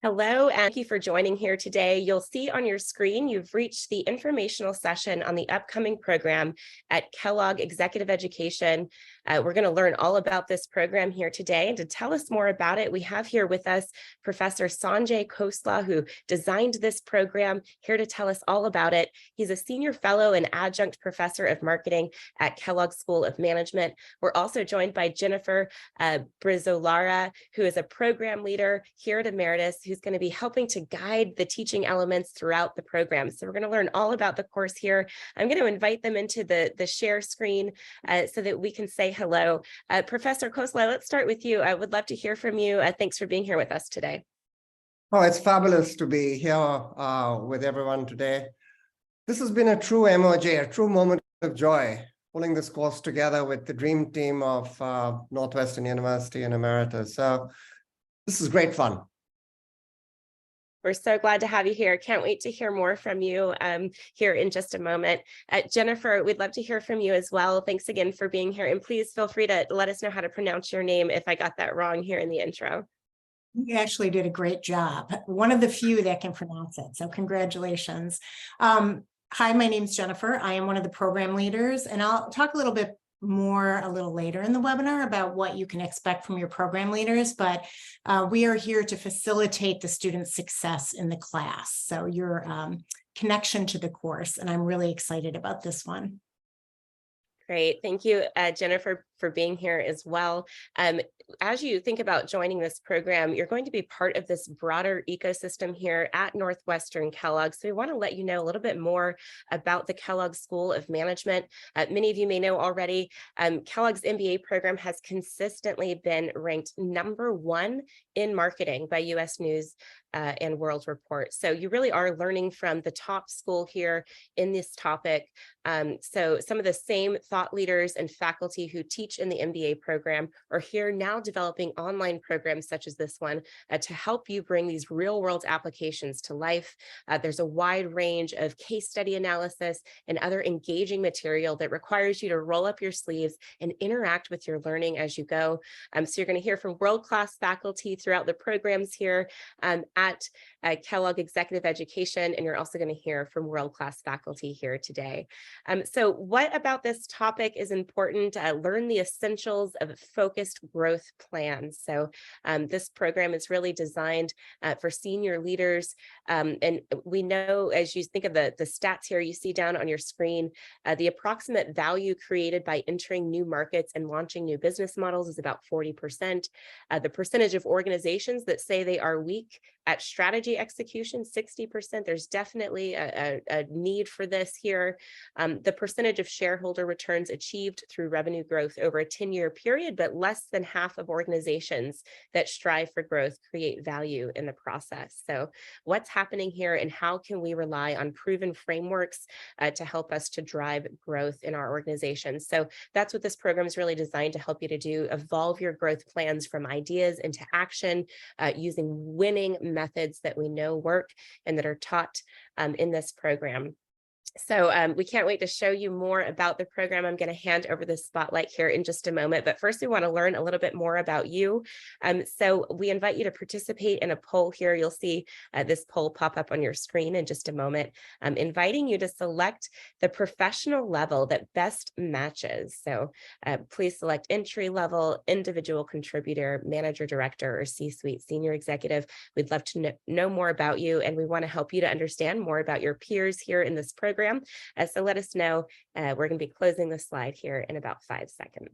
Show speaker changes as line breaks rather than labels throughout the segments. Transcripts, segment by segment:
Hello, and thank you for joining here today. You'll see on your screen, you've reached the informational session on the upcoming program at Kellogg Executive Education. We're going to learn all about this program here today. And to tell us more about it, we have here with us Professor Sanjay Khosla, who designed this program, here to tell us all about it. He's a senior fellow and adjunct professor of marketing at Kellogg School of Management. We're also joined by Jennifer Brizzolara, who is a program leader here at Emeritus, who's going to be helping to guide the teaching elements throughout the program. So we're going to learn all about the course here. I'm going to invite them into the share screen so that we can say hello. Professor Khosla, let's start with you. I would love to hear from you. Thanks for being here with us today.
Oh, it's fabulous to be here with everyone today. This has been a true MOJ, a true moment of joy, pulling this course together with the dream team of Northwestern University and Emeritus. So this is great fun.
We're so glad to have you here. Can't wait to hear more from you here in just a moment. Jennifer, we'd love to hear from you as well. Thanks again for being here. And please feel free to let us know how to pronounce your name if I got that wrong here in the intro.
You actually did a great job. One of the few that can pronounce it. So congratulations. Hi, my name's Jennifer. I am one of the program leaders, and I'll talk a little bit more a little later in the webinar about what you can expect from your program leaders, but we are here to facilitate the student's success in the class. So your connection to the course, and I'm really excited about this one.
Great. Thank you, Jennifer, for being here as well. As you think about joining this program, you're going to be part of this broader ecosystem here at Northwestern Kellogg. So we want to let you know a little bit more about the Kellogg School of Management. Many of you may know already, Kellogg's MBA program has consistently been ranked #1 in marketing by US News and World Report. So you really are learning from the top school here in this topic. So some of the same thought leaders and faculty who teach in the MBA program are here now developing online programs such as this one to help you bring these real world applications to life. There's a wide range of case study analysis and other engaging material that requires you to roll up your sleeves and interact with your learning as you go. So you're going to hear from world-class faculty throughout the programs here at Kellogg Executive Education, and you're also going to hear from world-class faculty here today. So what about this topic is important? Learn the essentials of focused growth plans. So this program is really designed for senior leaders. And we know, as you think of the stats here, you see down on your screen, the approximate value created by entering new markets and launching new business models is about 40%. The percentage of organizations that say they are weak at strategy execution, 60%. There's definitely a need for this here. The percentage of shareholder returns achieved through revenue growth over a 10-year period, but less than half of organizations that strive for growth create value in the process. So what's happening here, and how can we rely on proven frameworks to help us to drive growth in our organizations? So that's what this program is really designed to help you to do: evolve your growth plans from ideas into action using winning methods that we know work and that are taught in this program. So we can't wait to show you more about the program. I'm going to hand over the spotlight here in just a moment, but first we want to learn a little bit more about you. So we invite you to participate in a poll here. You'll see this poll pop up on your screen in just a moment, inviting you to select the professional level that best matches. So please select entry level, individual contributor, manager, director, or C-suite senior executive. We'd love to know more about you, and we want to help you to understand more about your peers here in this program. So let us know. We're going to be closing the slide here in about 5 seconds.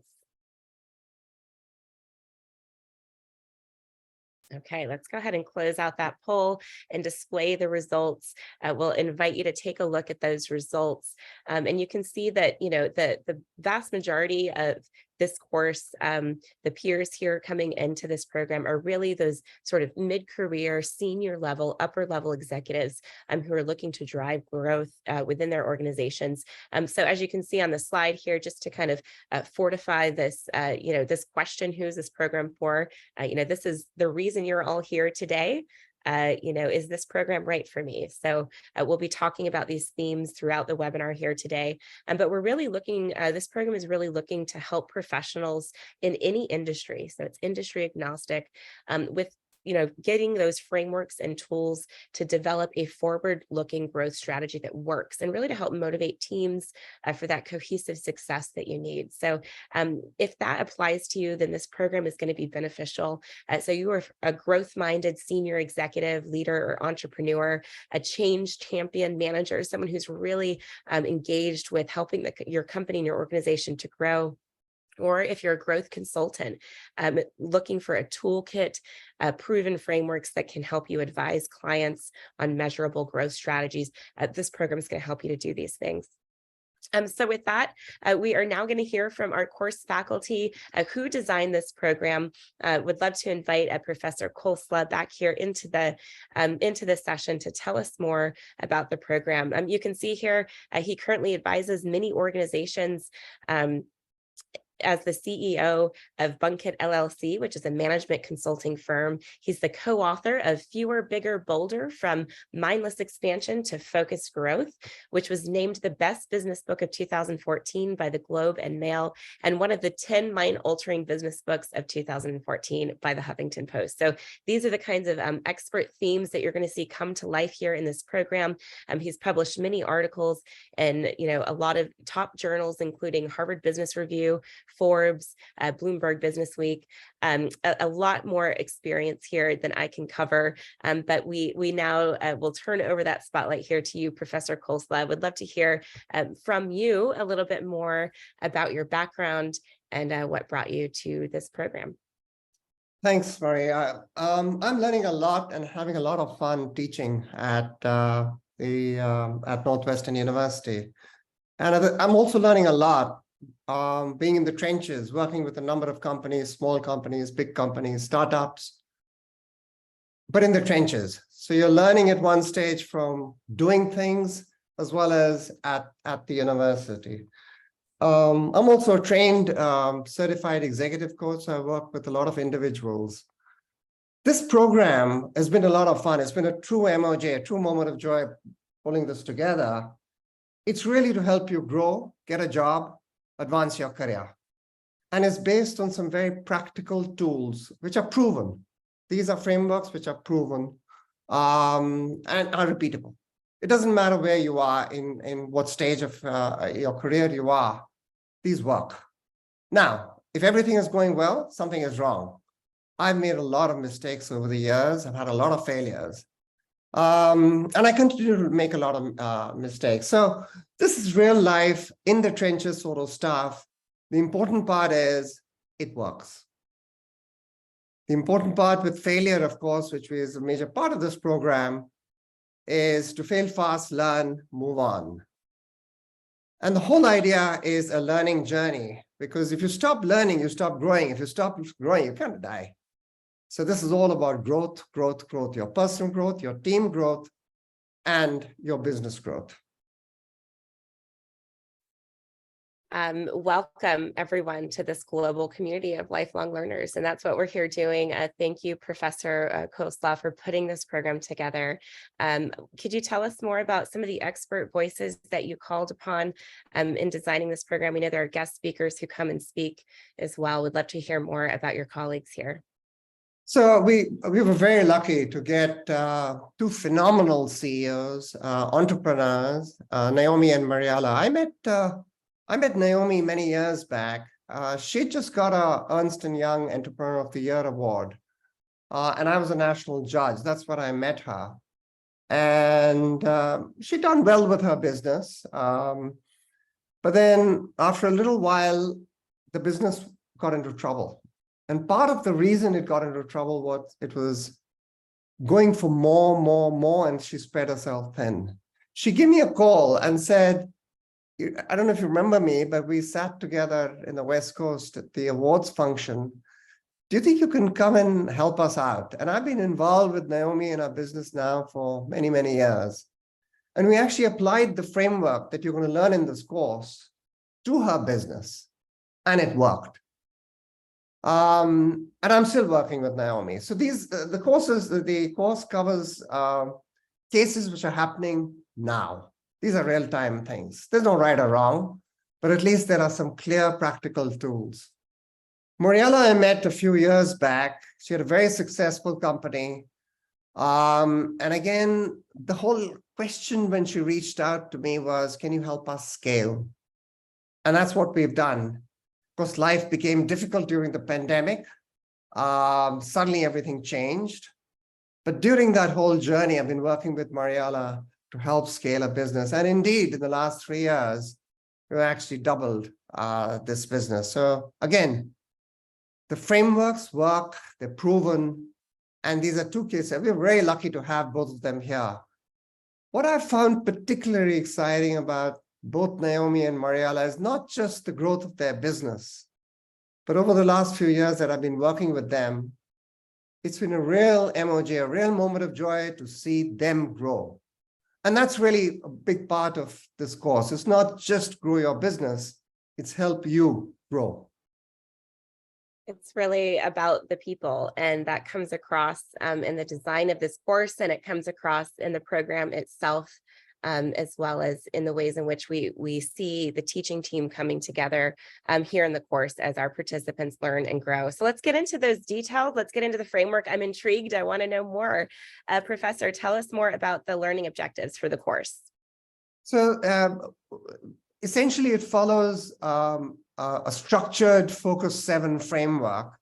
Okay, let's go ahead and close out that poll and display the results. We'll invite you to take a look at those results. And you can see that, the vast majority of this course, the peers here coming into this program are really those sort of mid-career, senior level, upper level executives who are looking to drive growth within their organizations. So as you can see on the slide here, just to kind of fortify this, this question, who is this program for? This is the reason you're all here today. Is this program right for me? So we'll be talking about these themes throughout the webinar here today. But we're really looking, this program is really looking to help professionals in any industry. So it's industry agnostic with getting those frameworks and tools to develop a forward-looking growth strategy that works, and really to help motivate teams for that cohesive success that you need. So if that applies to you, then this program is going to be beneficial. So you are a growth-minded senior executive, leader, or entrepreneur, a change champion, manager, someone who's really engaged with helping your company and your organization to grow. Or if you're a growth consultant, looking for a toolkit, proven frameworks that can help you advise clients on measurable growth strategies, this program is going to help you to do these things. So with that, we are now going to hear from our course faculty who designed this program. Would love to invite Professor Khosla back here into the session to tell us more about the program. You can see here, he currently advises many organizations as the CEO of Bunkit LLC, which is a management consulting firm. He's the co-author of Fewer, Bigger, Bolder, From Mindless Expansion to Focused Growth, which was named the best business book of 2014 by the Globe and Mail, and one of the 10 mind-altering business books of 2014 by the Huffington Post. So these are the kinds of expert themes that you're going to see come to life here in this program. He's published many articles in a lot of top journals, including Harvard Business Review, Forbes, Bloomberg Business Week, a lot more experience here than I can cover. But we now will turn over that spotlight here to you, Professor Khosla. I would love to hear from you a little bit more about your background and what brought you to this program.
Thanks, Maria. I'm learning a lot and having a lot of fun teaching at Northwestern University. And I'm also learning a lot being in the trenches, working with a number of companies, small companies, big companies, startups, but in the trenches. So you're learning at one stage from doing things as well as at the university. I'm also a trained certified executive coach. So I work with a lot of individuals. This program has been a lot of fun. It's been a true MOJ, a true moment of joy pulling this together. It's really to help you grow, get a job, advance your career. And it's based on some very practical tools, which are proven. These are frameworks which are proven and are repeatable. It doesn't matter where you are in what stage of your career you are, these work. Now, if everything is going well, something is wrong. I've made a lot of mistakes over the years. I've had a lot of failures. And I continue to make a lot of mistakes. So this is real life, in the trenches sort of stuff. The important part is it works. The important part with failure, of course, which is a major part of this program, is to fail fast, learn, move on. And the whole idea is a learning journey, because if you stop learning, you stop growing. If you stop growing, you kind of die. So this is all about growth, growth, growth, your personal growth, your team growth, and your business growth.
Welcome everyone to this global community of lifelong learners. And that's what we're here doing. Thank you, Professor Khosla, for putting this program together. Could you tell us more about some of the expert voices that you called upon in designing this program? We know there are guest speakers who come and speak as well. We'd love to hear more about your colleagues here.
So we were very lucky to get two phenomenal CEOs, entrepreneurs, Naomi and Mariella. I met Naomi many years back. She just got a Ernst & Young Entrepreneur of the Year award. And I was a national judge. That's when I met her. And she'd done well with her business. But then after a little while, the business got into trouble. And part of the reason it got into trouble was it was going for more, and she spread herself thin. She gave me a call and said, I don't know if you remember me, but we sat together in the West Coast at the awards function. Do you think you can come and help us out? And I've been involved with Naomi in our business now for many, many years. And we actually applied the framework that you're going to learn in this course to her business, and it worked. And I'm still working with Naomi. So the course covers cases which are happening now. These are real-time things. There's no right or wrong, but at least there are some clear practical tools. Mariella I met a few years back. She had a very successful company. And again, the whole question when she reached out to me was, can you help us scale? And that's what we've done. Of course, life became difficult during the pandemic. Suddenly everything changed. But during that whole journey, I've been working with Mariella to help scale a business. And indeed, in the last 3 years, we've actually doubled this business. So again, the frameworks work, they're proven, and these are two cases. We're very lucky to have both of them here. What I found particularly exciting about both Naomi and Mariella is not just the growth of their business, but over the last few years that I've been working with them, it's been a real MOJ, a real moment of joy to see them grow. And that's really a big part of this course. It's not just grow your business, it's help you grow.
It's really about the people, and that comes across in the design of this course, and it comes across in the program itself, as well as in the ways in which we see the teaching team coming together here in the course as our participants learn and grow. So let's get into those details. Let's get into the framework. I'm intrigued. I want to know more. Professor, tell us more about the learning objectives for the course.
So essentially, it follows a structured Focus 7 framework,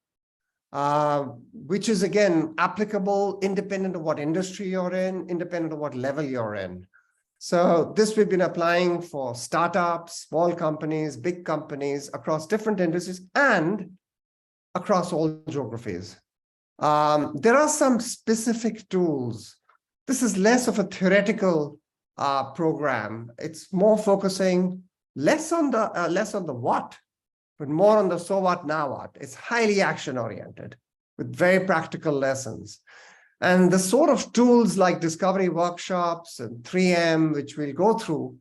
which is, again, applicable independent of what industry you're in, independent of what level you're in. So this we've been applying for startups, small companies, big companies across different industries and across all geographies. There are some specific tools. This is less of a theoretical program. It's more focusing less on the what, but more on the so what, now what. It's highly action-oriented with very practical lessons. And the sort of tools like discovery workshops and 3M, which we'll go through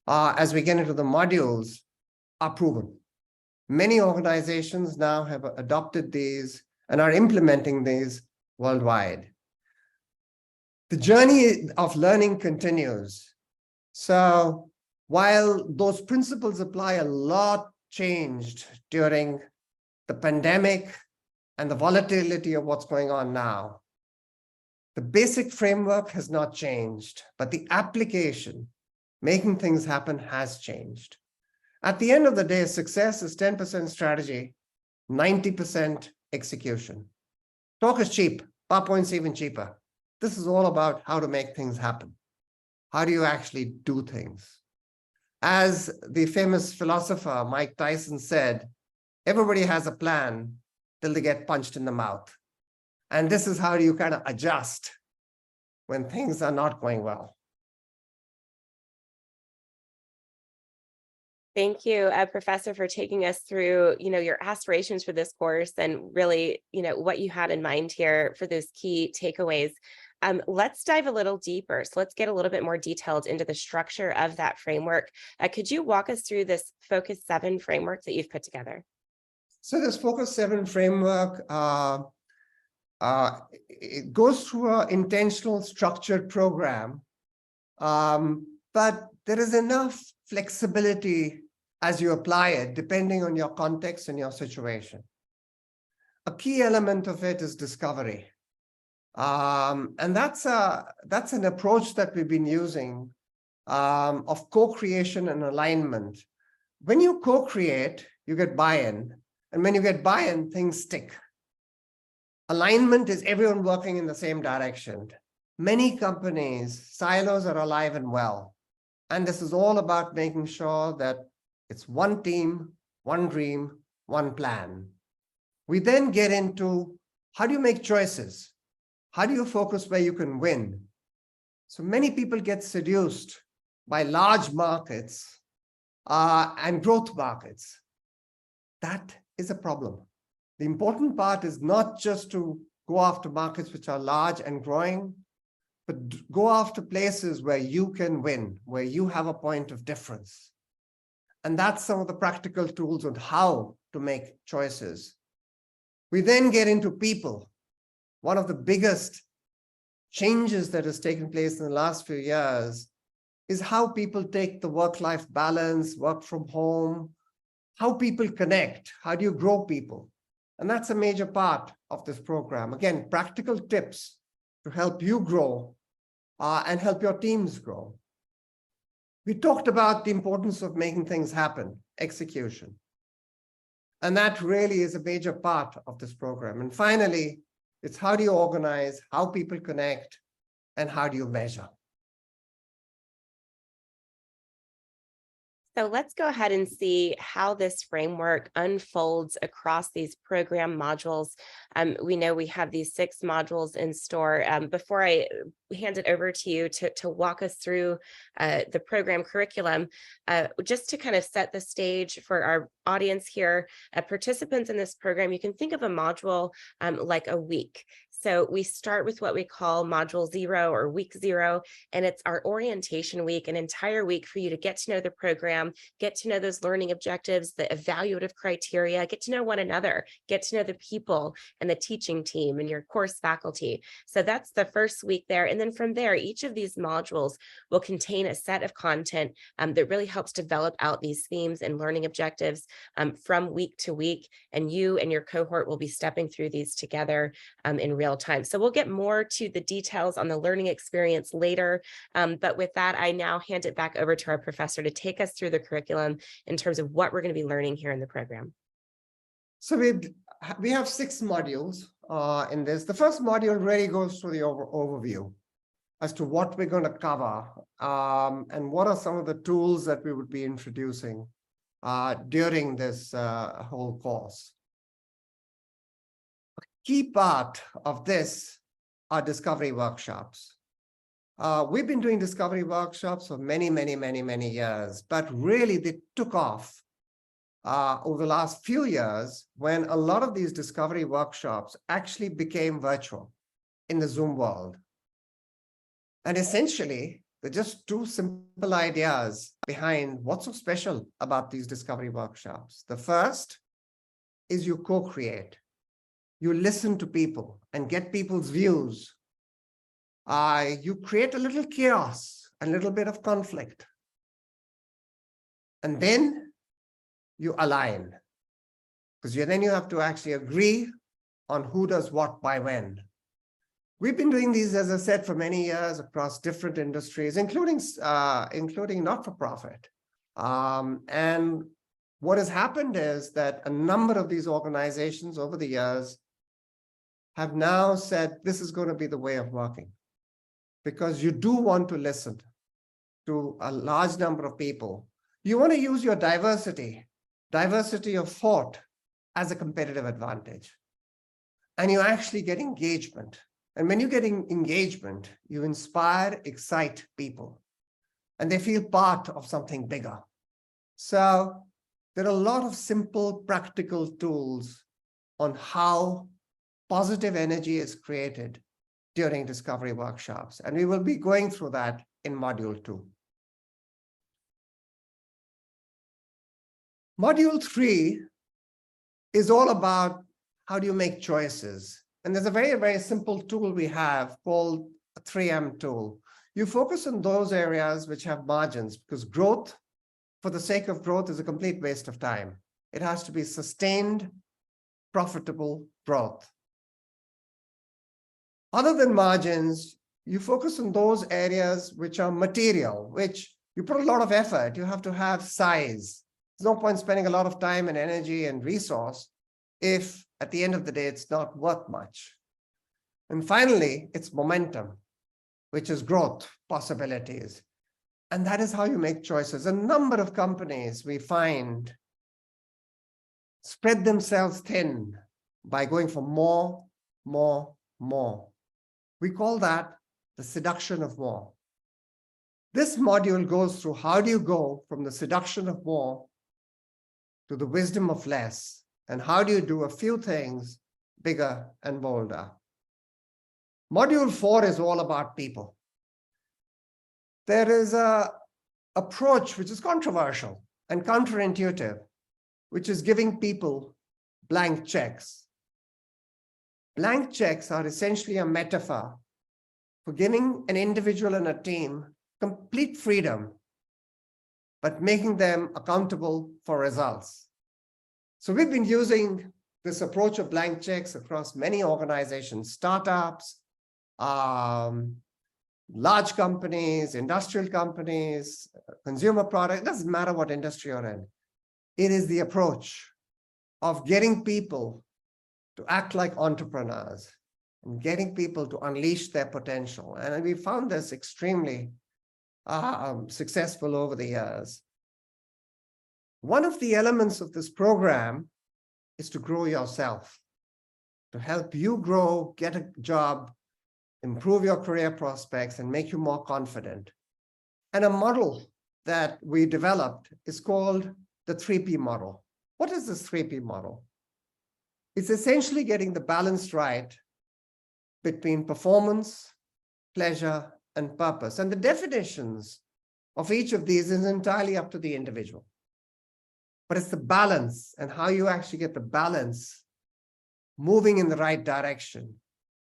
as we get into the modules, are proven. Many organizations now have adopted these and are implementing these worldwide. The journey of learning continues. So while those principles apply, a lot changed during the pandemic and the volatility of what's going on now. The basic framework has not changed, but the application, making things happen, has changed. At the end of the day, success is 10% strategy, 90% execution. Talk is cheap, PowerPoint's even cheaper. This is all about how to make things happen. How do you actually do things? As the famous philosopher Mike Tyson said, everybody has a plan till they get punched in the mouth. And this is how you kind of adjust when things are not going well.
Thank you, Professor, for taking us through, your aspirations for this course and really, what you had in mind here for those key takeaways. Let's dive a little deeper. So let's get a little bit more detailed into the structure of that framework. Could you walk us through this Focus 7 framework that you've put together?
So this Focus 7 framework, it goes through an intentional structured program, but there is enough flexibility as you apply it, depending on your context and your situation. A key element of it is discovery. And that's an approach that we've been using of co-creation and alignment. When you co-create, you get buy-in. And when you get buy-in, things stick. Alignment is everyone working in the same direction. Many companies, silos are alive and well. And this is all about making sure that it's one team, one dream, one plan. We then get into how do you make choices? How do you focus where you can win? So many people get seduced by large markets and growth markets. That is a problem. The important part is not just to go after markets which are large and growing, but go after places where you can win, where you have a point of difference. And that's some of the practical tools on how to make choices. We then get into people. One of the biggest changes that has taken place in the last few years is how people take the work-life balance, work from home, how people connect, how do you grow people? And that's a major part of this program. Again, practical tips to help you grow and help your teams grow. We talked about the importance of making things happen, execution. And that really is a major part of this program. And finally, it's how do you organize, how people connect, and how do you measure?
So let's go ahead and see how this framework unfolds across these program modules. We know we have these 6 modules in store. Before I hand it over to you to walk us through the program curriculum, just to kind of set the stage for our audience here, participants in this program, you can think of a module like a week. So we start with what we call module 0 or week 0, and it's our orientation week, an entire week for you to get to know the program, get to know those learning objectives, the evaluative criteria, get to know one another, get to know the people and the teaching team and your course faculty. So that's the first week there. And then from there, each of these modules will contain a set of content that really helps develop out these themes and learning objectives from week to week. And you and your cohort will be stepping through these together in real time. So we'll get more to the details on the learning experience later. But with that, I now hand it back over to our professor to take us through the curriculum in terms of what we're going to be learning here in the program.
So we have 6 modules in this. The first module really goes through the overview as to what we're going to cover and what are some of the tools that we would be introducing during this whole course. Key part of this are discovery workshops. We've been doing discovery workshops for many years, but really they took off over the last few years when a lot of these discovery workshops actually became virtual in the Zoom world. And essentially, they're just 2 simple ideas behind what's so special about these discovery workshops. The first is you co-create. You listen to people and get people's views. You create a little chaos, a little bit of conflict. And then you align. Because then you have to actually agree on who does what by when. We've been doing these, as I said, for many years across different industries, including not-for-profit. And what has happened is that a number of these organizations over the years have now said, this is going to be the way of working, because you do want to listen to a large number of people. You want to use your diversity of thought as a competitive advantage. And you actually get engagement. And when you get engagement, you inspire, excite people, and they feel part of something bigger. So there are a lot of simple, practical tools on how positive energy is created during discovery workshops. And we will be going through that in module 2. Module 3 is all about how do you make choices. And there's a very simple tool we have called a 3M tool. You focus on those areas which have margins, because growth, for the sake of growth, is a complete waste of time. It has to be sustained, profitable growth. Other than margins, you focus on those areas which are material, which you put a lot of effort. You have to have size. There's no point spending a lot of time and energy and resource if at the end of the day, it's not worth much. And finally, it's momentum, which is growth possibilities. And that is how you make choices. A number of companies we find spread themselves thin by going for more. We call that the seduction of more. This module goes through how do you go from the seduction of more to the wisdom of less, and how do you do a few things bigger and bolder. Module 4 is all about people. There is an approach which is controversial and counterintuitive, which is giving people blank checks. Blank checks are essentially a metaphor for giving an individual and a team complete freedom, but making them accountable for results. So we've been using this approach of blank checks across many organizations, startups, large companies, industrial companies, consumer product, it doesn't matter what industry you're in. It is the approach of getting people to act like entrepreneurs and getting people to unleash their potential. And we found this extremely successful over the years. One of the elements of this program is to grow yourself, to help you grow, get a job, improve your career prospects, and make you more confident. And a model that we developed is called the 3P model. What is this 3P model? It's essentially getting the balance right between performance, pleasure, and purpose. And the definitions of each of these is entirely up to the individual. But it's the balance and how you actually get the balance moving in the right direction.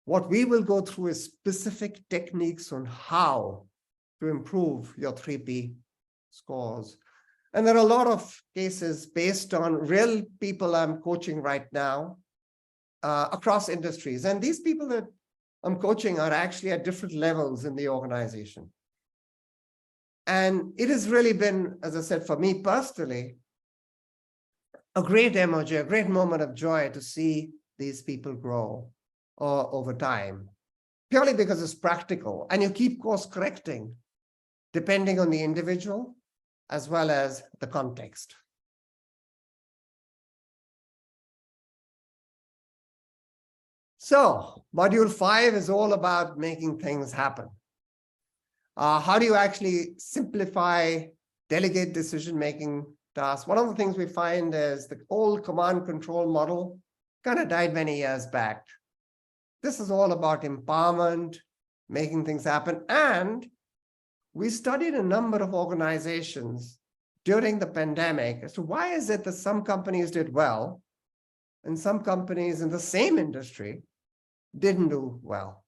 What we will go through is specific techniques on how to improve your 3P scores. And there are a lot of cases based on real people I'm coaching right now across industries. And these people that I'm coaching are actually at different levels in the organization. And it has really been, as I said, for me personally, a great emoji, a great moment of joy to see these people grow over time, purely because it's practical. And you keep course correcting depending on the individual as well as the context. So module 5 is all about making things happen. How do you actually simplify, delegate decision-making tasks? One of the things we find is the old command control model kind of died many years back. This is all about empowerment, making things happen. And we studied a number of organizations during the pandemic as to why is it that some companies did well and some companies in the same industry didn't do well.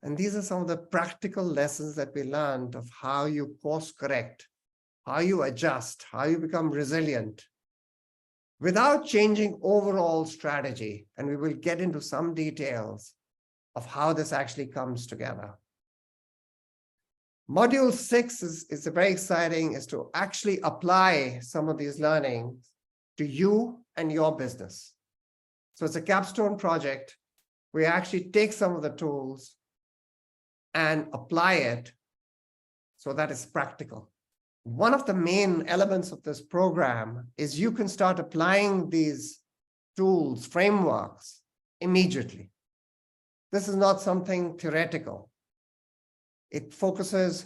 And these are some of the practical lessons that we learned of how you course correct, how you adjust, how you become resilient without changing overall strategy. And we will get into some details of how this actually comes together. Module 6 is very exciting, is to actually apply some of these learnings to you and your business. So it's a capstone project. We actually take some of the tools and apply it so that it's practical. One of the main elements of this program is you can start applying these tools, frameworks immediately. This is not something theoretical. It focuses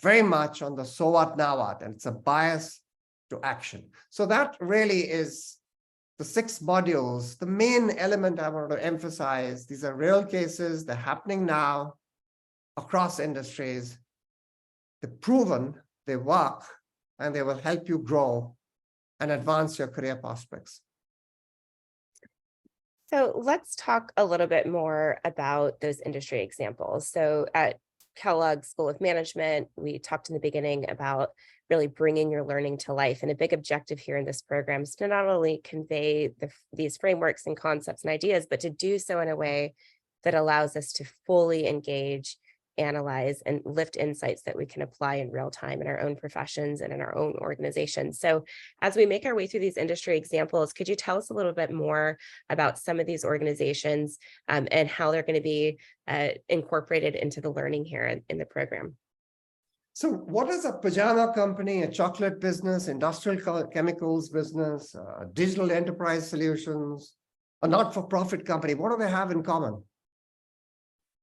very much on the so what, now what, and it's a bias to action. So that really is the 6 modules. The main element I want to emphasize, these are real cases, they're happening now across industries. They're proven, they work, and they will help you grow and advance your career prospects.
So let's talk a little bit more about those industry examples. So at Kellogg School of Management, we talked in the beginning about really bringing your learning to life. And a big objective here in this program is to not only convey these frameworks and concepts and ideas, but to do so in a way that allows us to fully engage, analyze, and lift insights that we can apply in real time in our own professions and in our own organizations. So as we make our way through these industry examples, could you tell us a little bit more about some of these organizations and how they're going to be incorporated into the learning here in the program?
So what is a pajama company, a chocolate business, industrial chemicals business, digital enterprise solutions, a not-for-profit company? What do they have in common?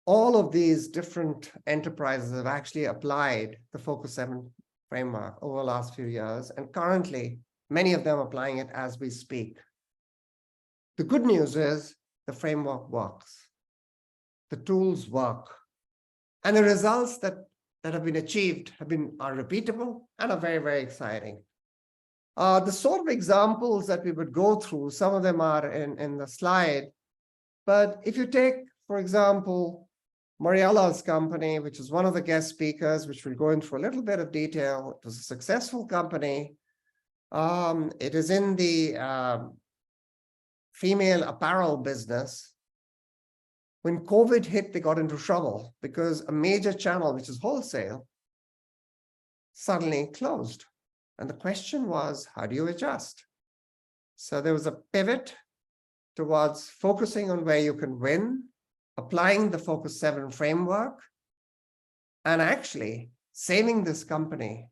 All of these different enterprises have actually applied the Focus 7 framework over the last few years, and currently, many of them are applying it as we speak. The good news is the framework works. The tools work. And the results that have been achieved are repeatable and are very, very exciting. The sort of examples that we would go through, some of them are in the slide, but if you take, for example, Mariella's company, which is one of the guest speakers, which we'll go into a little bit of detail. It was a successful company. It is in the female apparel business. When COVID hit, they got into trouble because a major channel, which is wholesale, suddenly closed. And the question was, how do you adjust? So there was a pivot towards focusing on where you can win, applying the Focus 7 framework, and actually saving this company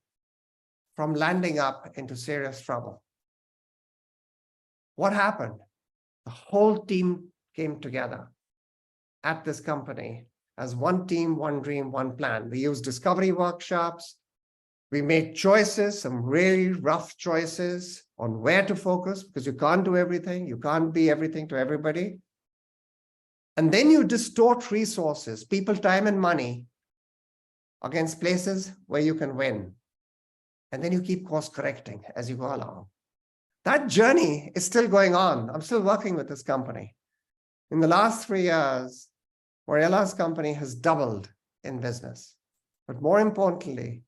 from landing up into serious trouble. What happened? The whole team came together at this company as one team, one dream, one plan. We used discovery workshops. We made choices, some really rough choices on where to focus, because you can't do everything. You can't be everything to everybody. And then you distort resources, people, time, and money against places where you can win. And then you keep course correcting as you go along. That journey is still going on. I'm still working with this company. In the last 3 years, Morella's company has doubled in business. But more importantly,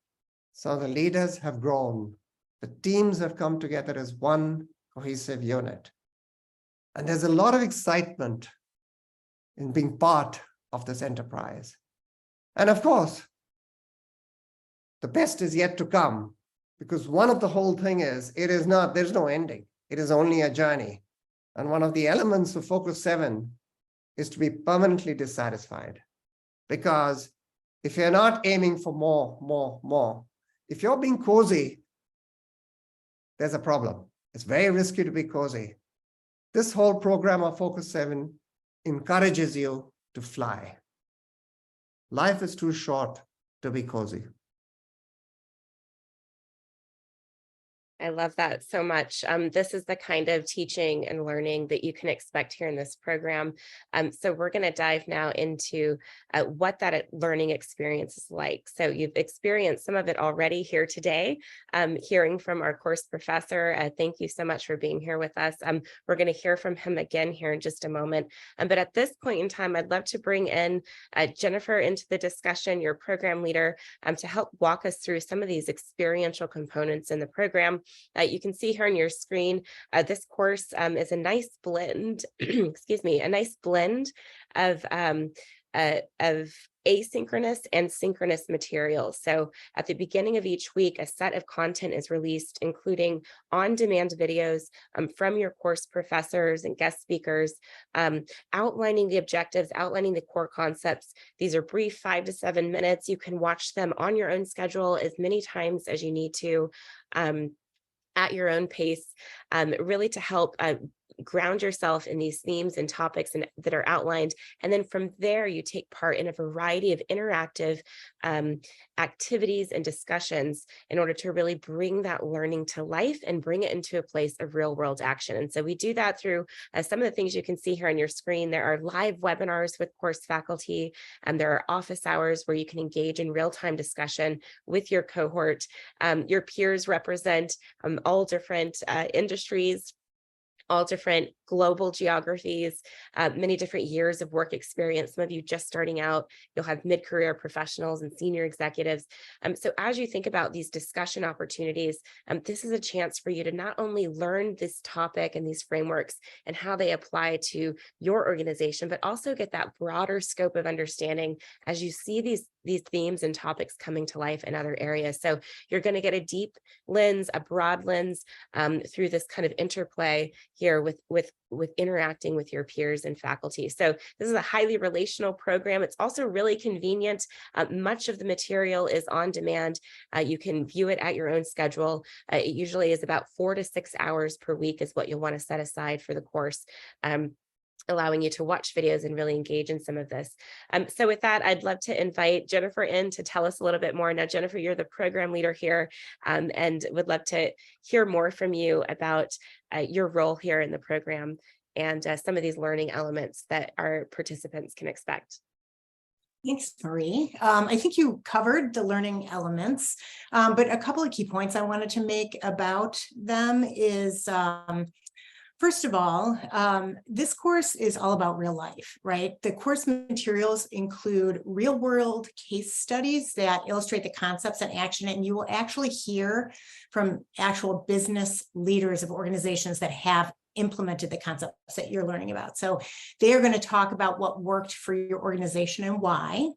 some of the leaders have grown. The teams have come together as one cohesive unit. And there's a lot of excitement in being part of this enterprise. And of course, the best is yet to come, because one of the whole thing is, there's no ending. It is only a journey. And one of the elements of Focus 7 is to be permanently dissatisfied. Because if you're not aiming for more, if you're being cozy, there's a problem. It's very risky to be cozy. This whole program of Focus 7 encourages you to fly. Life is too short to be cozy.
I love that so much. This is the kind of teaching and learning that you can expect here in this program. So we're going to dive now into what that learning experience is like. So you've experienced some of it already here today, hearing from our course professor. Thank you so much for being here with us. We're going to hear from him again here in just a moment. But at this point in time, I'd love to bring in Jennifer into the discussion, your program leader, to help walk us through some of these experiential components in the program. You can see here on your screen, this course is a nice blend, excuse me, a nice blend of asynchronous and synchronous materials. So at the beginning of each week, a set of content is released, including on-demand videos from your course professors and guest speakers, outlining the objectives, outlining the core concepts. These are brief, 5 to 7 minutes. You can watch them on your own schedule as many times as you need to, at your own pace, really to help ground yourself in these themes and topics that are outlined. And then from there, you take part in a variety of interactive activities and discussions in order to really bring that learning to life and bring it into a place of real world action. And so we do that through some of the things you can see here on your screen. There are live webinars with course faculty, and there are office hours where you can engage in real-time discussion with your cohort. Your peers represent all different industries, all different global geographies, many different years of work experience. Some of you just starting out, you'll have mid-career professionals and senior executives. So as you think about these discussion opportunities, this is a chance for you to not only learn this topic and these frameworks and how they apply to your organization, but also get that broader scope of understanding as you see these themes and topics coming to life in other areas. So you're going to get a deep lens, a broad lens through this kind of interplay here with interacting with your peers and faculty. So this is a highly relational program. It's also really convenient. Much of the material is on demand. You can view it at your own schedule. It usually is about 4 to 6 hours per week is what you'll want to set aside for the course, allowing you to watch videos and really engage in some of this. So with that, I'd love to invite Jennifer in to tell us a little bit more. Now, Jennifer, you're the program leader here, and would love to hear more from you about your role here in the program and some of these learning elements that our participants can expect.
Thanks, Marie. I think you covered the learning elements, but a couple of key points I wanted to make about them is, first of all, this course is all about real life, right? The course materials include real world case studies that illustrate the concepts in action, and you will actually hear from actual business leaders of organizations that have implemented the concepts that you're learning about. So they're going to talk about what worked for your organization and why.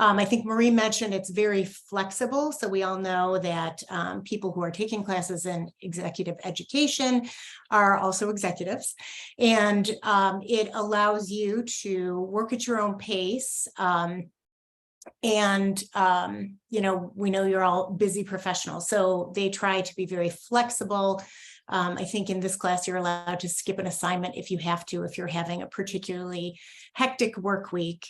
I think Marie mentioned it's very flexible. So we all know that people who are taking classes in executive education are also executives. And it allows you to work at your own pace. And, you know, we know you're all busy professionals, so they try to be very flexible. I think in this class, you're allowed to skip an assignment if you have to, if you're having a particularly hectic work week.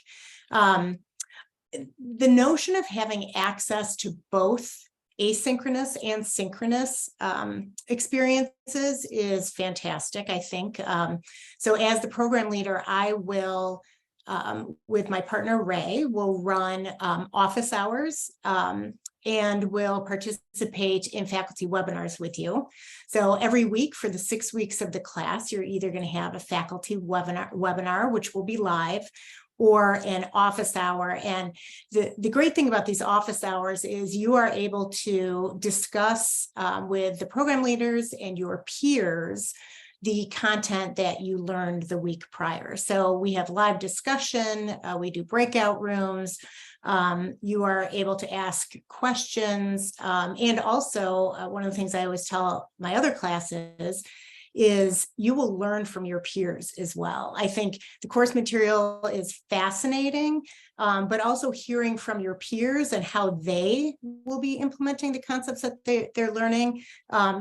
The notion of having access to both asynchronous and synchronous experiences is fantastic, I think. So as the program leader, I will, with my partner Ray, will run office hours and will participate in faculty webinars with you. So every week for the 6 weeks of the class, you're either going to have a faculty webinar, which will be live, or an office hour. And the great thing about these office hours is you are able to discuss with the program leaders and your peers the content that you learned the week prior. So we have live discussion, we do breakout rooms, you are able to ask questions. And also one of the things I always tell my other classes is you will learn from your peers as well. I think the course material is fascinating, but also hearing from your peers and how they will be implementing the concepts that they're learning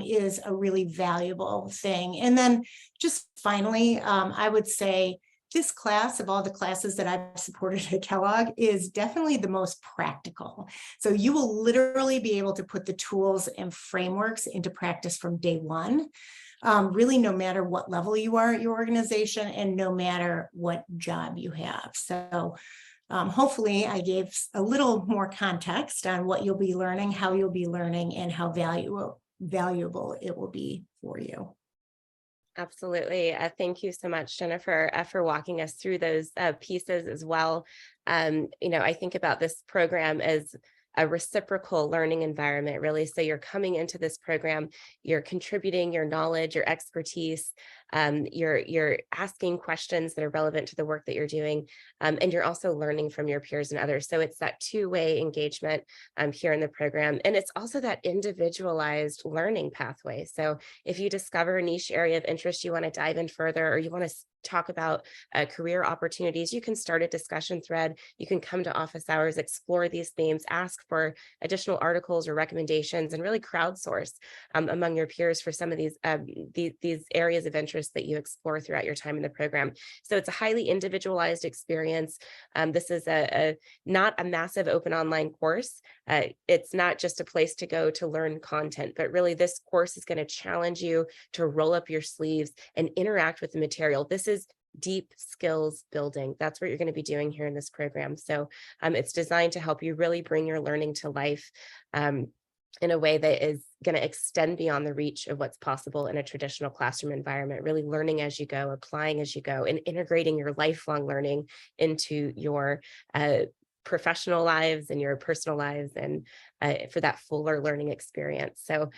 is a really valuable thing. And then just finally, I would say this class, of all the classes that I've supported at Kellogg, is definitely the most practical. So you will literally be able to put the tools and frameworks into practice from day one. Really, no matter what level you are at your organization and no matter what job you have. So hopefully I gave a little more context on what you'll be learning, how you'll be learning, and how valuable it will be for you.
Absolutely. Thank you so much, Jennifer, for walking us through those pieces as well. You know, I think about this program as a reciprocal learning environment, really. So you're coming into this program, you're contributing your knowledge, your expertise, you're asking questions that are relevant to the work that you're doing, and you're also learning from your peers and others. So it's that two-way engagement here in the program. And it's also that individualized learning pathway. So if you discover a niche area of interest you want to dive in further, or you want to talk about career opportunities, you can start a discussion thread. You can come to office hours, explore these themes, ask for additional articles or recommendations, and really crowdsource among your peers for some of these areas of interest that you explore throughout your time in the program. So it's a highly individualized experience. This is not a massive open online course. It's not just a place to go to learn content, but really this course is going to challenge you to roll up your sleeves and interact with the material. This is deep skills building. That's what you're going to be doing here in this program. So it's designed to help you really bring your learning to life in a way that is going to extend beyond the reach of what's possible in a traditional classroom environment, really learning as you go, applying as you go, and integrating your lifelong learning into your professional lives and your personal lives, and for that fuller learning experience. So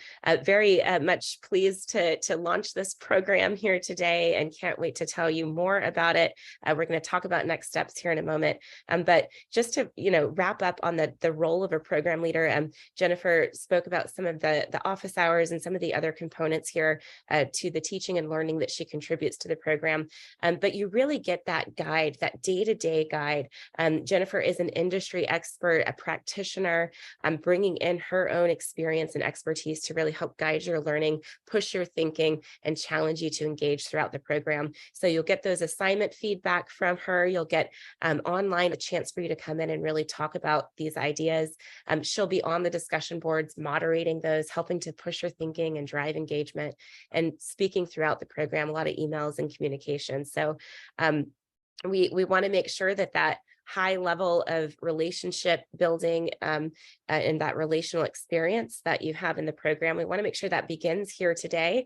very much pleased to launch this program here today, and can't wait to tell you more about it. We're going to talk about next steps here in a moment. But just to wrap up on the role of a program leader, Jennifer spoke about some of the office hours and some of the other components here to the teaching and learning that she contributes to the program. But you really get that guide, that day-to-day guide. Jennifer is an industry expert, a practitioner, bringing in her own experience and expertise to really help guide your learning, push your thinking, and challenge you to engage throughout the program. So you'll get those assignment feedback from her. You'll get online a chance for you to come in and really talk about these ideas. She'll be on the discussion boards, moderating those, helping to push your thinking and drive engagement, and speaking throughout the program, a lot of emails and communication. So we want to make sure that high level of relationship building and that relational experience that you have in the program, we want to make sure that begins here today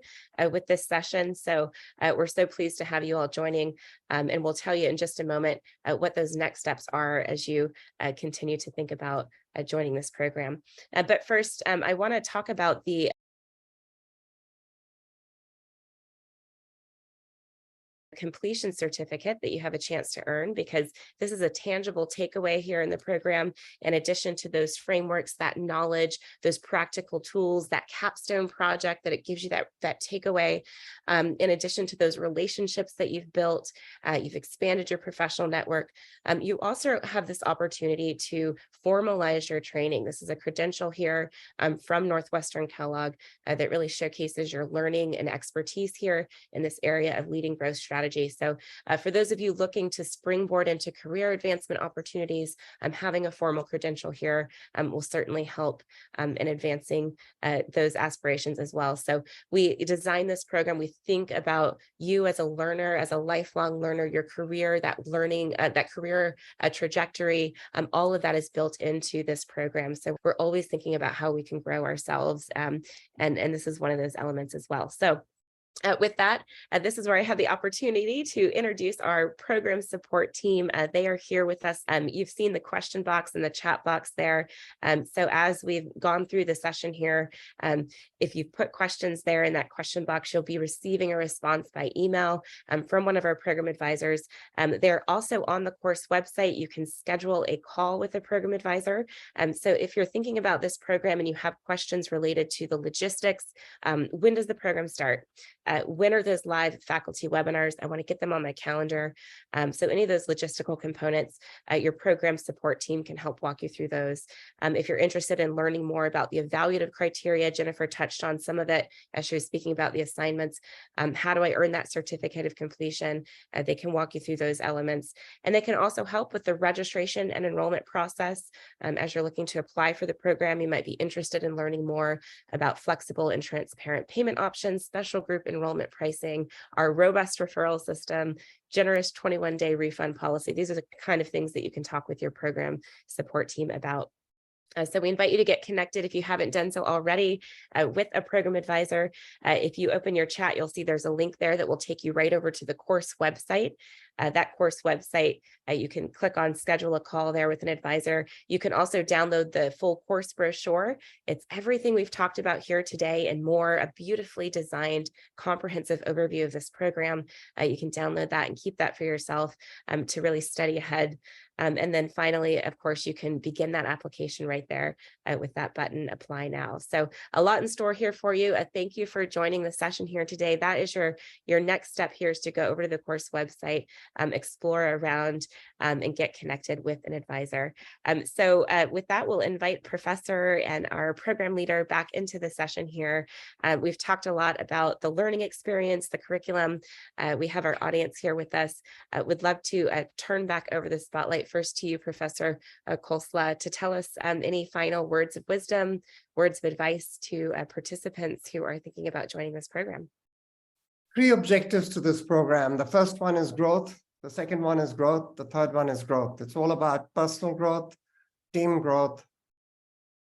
with this session. So we're so pleased to have you all joining, and we'll tell you in just a moment what those next steps are as you continue to think about joining this program. But first, I want to talk about the completion certificate that you have a chance to earn, because this is a tangible takeaway here in the program. In addition to those frameworks, that knowledge, those practical tools, that capstone project that it gives you that takeaway, in addition to those relationships that you've built, you've expanded your professional network. You also have this opportunity to formalize your training. This is a credential here from Northwestern Kellogg that really showcases your learning and expertise here in this area of leading growth strategy. So for those of you looking to springboard into career advancement opportunities, having a formal credential here will certainly help in advancing those aspirations as well. So we design this program, we think about you as a learner, as a lifelong learner, your career, that learning, that career trajectory, all of that is built into this program. So we're always thinking about how we can grow ourselves. And this is one of those elements as well. So with that, this is where I have the opportunity to introduce our program support team. They are here with us. You've seen the question box and the chat box there. So as we've gone through the session here, if you put questions there in that question box, you'll be receiving a response by email from one of our program advisors. They're also on the course website. You can schedule a call with a program advisor. So if you're thinking about this program and you have questions related to the logistics, when does the program start? When are those live faculty webinars? I want to get them on my calendar. So any of those logistical components, your program support team can help walk you through those. If you're interested in learning more about the evaluative criteria, Jennifer touched on some of it as she was speaking about the assignments. How do I earn that certificate of completion? They can walk you through those elements. And they can also help with the registration and enrollment process. As you're looking to apply for the program, you might be interested in learning more about flexible and transparent payment options, special group enrollment pricing, our robust referral system, generous 21-day refund policy. These are the kind of things that you can talk with your program support team about. So we invite you to get connected if you haven't done so already with a program advisor. If you open your chat, you'll see there's a link there that will take you right over to the course website. That course website, you can click on schedule a call there with an advisor. You can also download the full course brochure. It's everything we've talked about here today and more, a beautifully designed comprehensive overview of this program. You can download that and keep that for yourself to really study ahead. And then finally, of course, you can begin that application right there with that button, apply now. So a lot in store here for you. Thank you for joining the session here today. That is your next step here, is to go over to the course website, explore around and get connected with an advisor. So with that, we'll invite Professor and our program leader back into the session here. We've talked a lot about the learning experience, the curriculum. We have our audience here with us. Would love to turn back over the spotlight first to you, Professor Khosla, to tell us any final words of wisdom, words of advice to participants who are thinking about joining this program.
3 objectives to this program. The first one is growth. The second one is growth. The third one is growth. It's all about personal growth, team growth,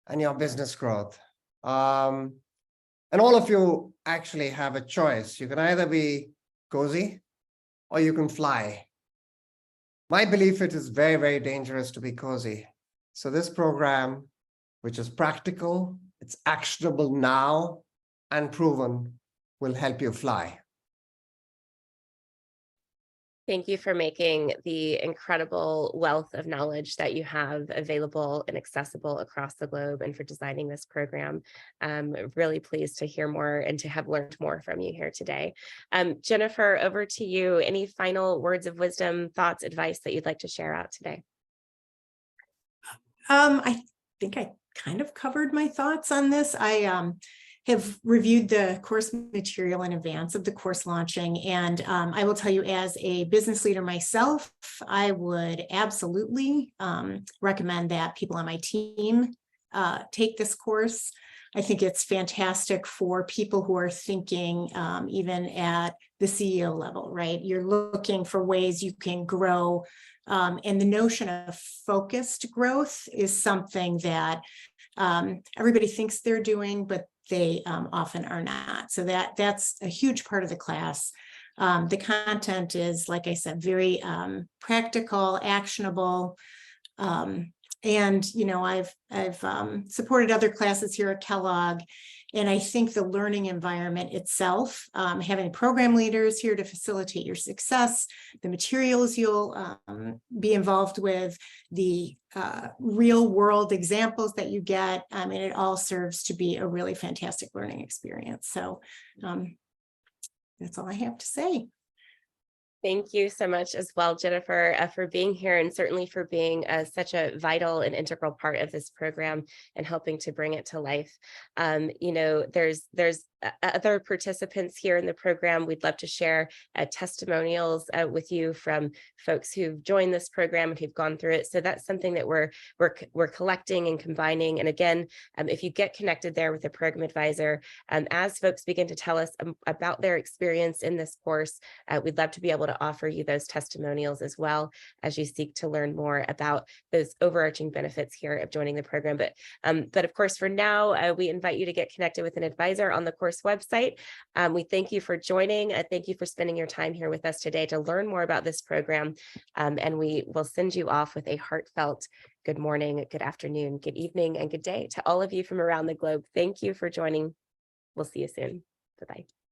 and your business growth. And all of you actually have a choice. You can either be cozy or you can fly. My belief, it is very, very dangerous to be cozy. So this program, which is practical, it's actionable now and proven, will help you fly.
Thank you for making the incredible wealth of knowledge that you have available and accessible across the globe, and for designing this program. Really pleased to hear more and to have learned more from you here today. Jennifer, over to you. Any final words of wisdom, thoughts, advice that you'd like to share out today?
I think I kind of covered my thoughts on this. I have reviewed the course material in advance of the course launching. And I will tell you, as a business leader myself, I would absolutely recommend that people on my team take this course. I think it's fantastic for people who are thinking even at the CEO level, right? You're looking for ways you can grow. And the notion of focused growth is something that everybody thinks they're doing, but they often are not. So that's a huge part of the class. The content is, like I said, very practical, actionable, And, you know, I've supported other classes here at Kellogg. And I think the learning environment itself, having program leaders here to facilitate your success, the materials you'll be involved with, the real world examples that you get, I mean, it all serves to be a really fantastic learning experience. So that's all I have to say.
Thank you so much as well, Jennifer, for being here and certainly for being such a vital and integral part of this program and helping to bring it to life. You know, there's other participants here in the program. We'd love to share testimonials with you from folks who've joined this program and who've gone through it. So that's something that we're collecting and combining. And again, if you get connected there with a program advisor, as folks begin to tell us about their experience in this course, we'd love to be able to offer you those testimonials as well as you seek to learn more about those overarching benefits here of joining the program. But of course, for now, we invite you to get connected with an advisor on the course website. We thank you for joining. Thank you for spending your time here with us today to learn more about this program. And we will send you off with a heartfelt good morning, good afternoon, good evening, and good day to all of you from around the globe. Thank you for joining. We'll see you soon. Bye-bye.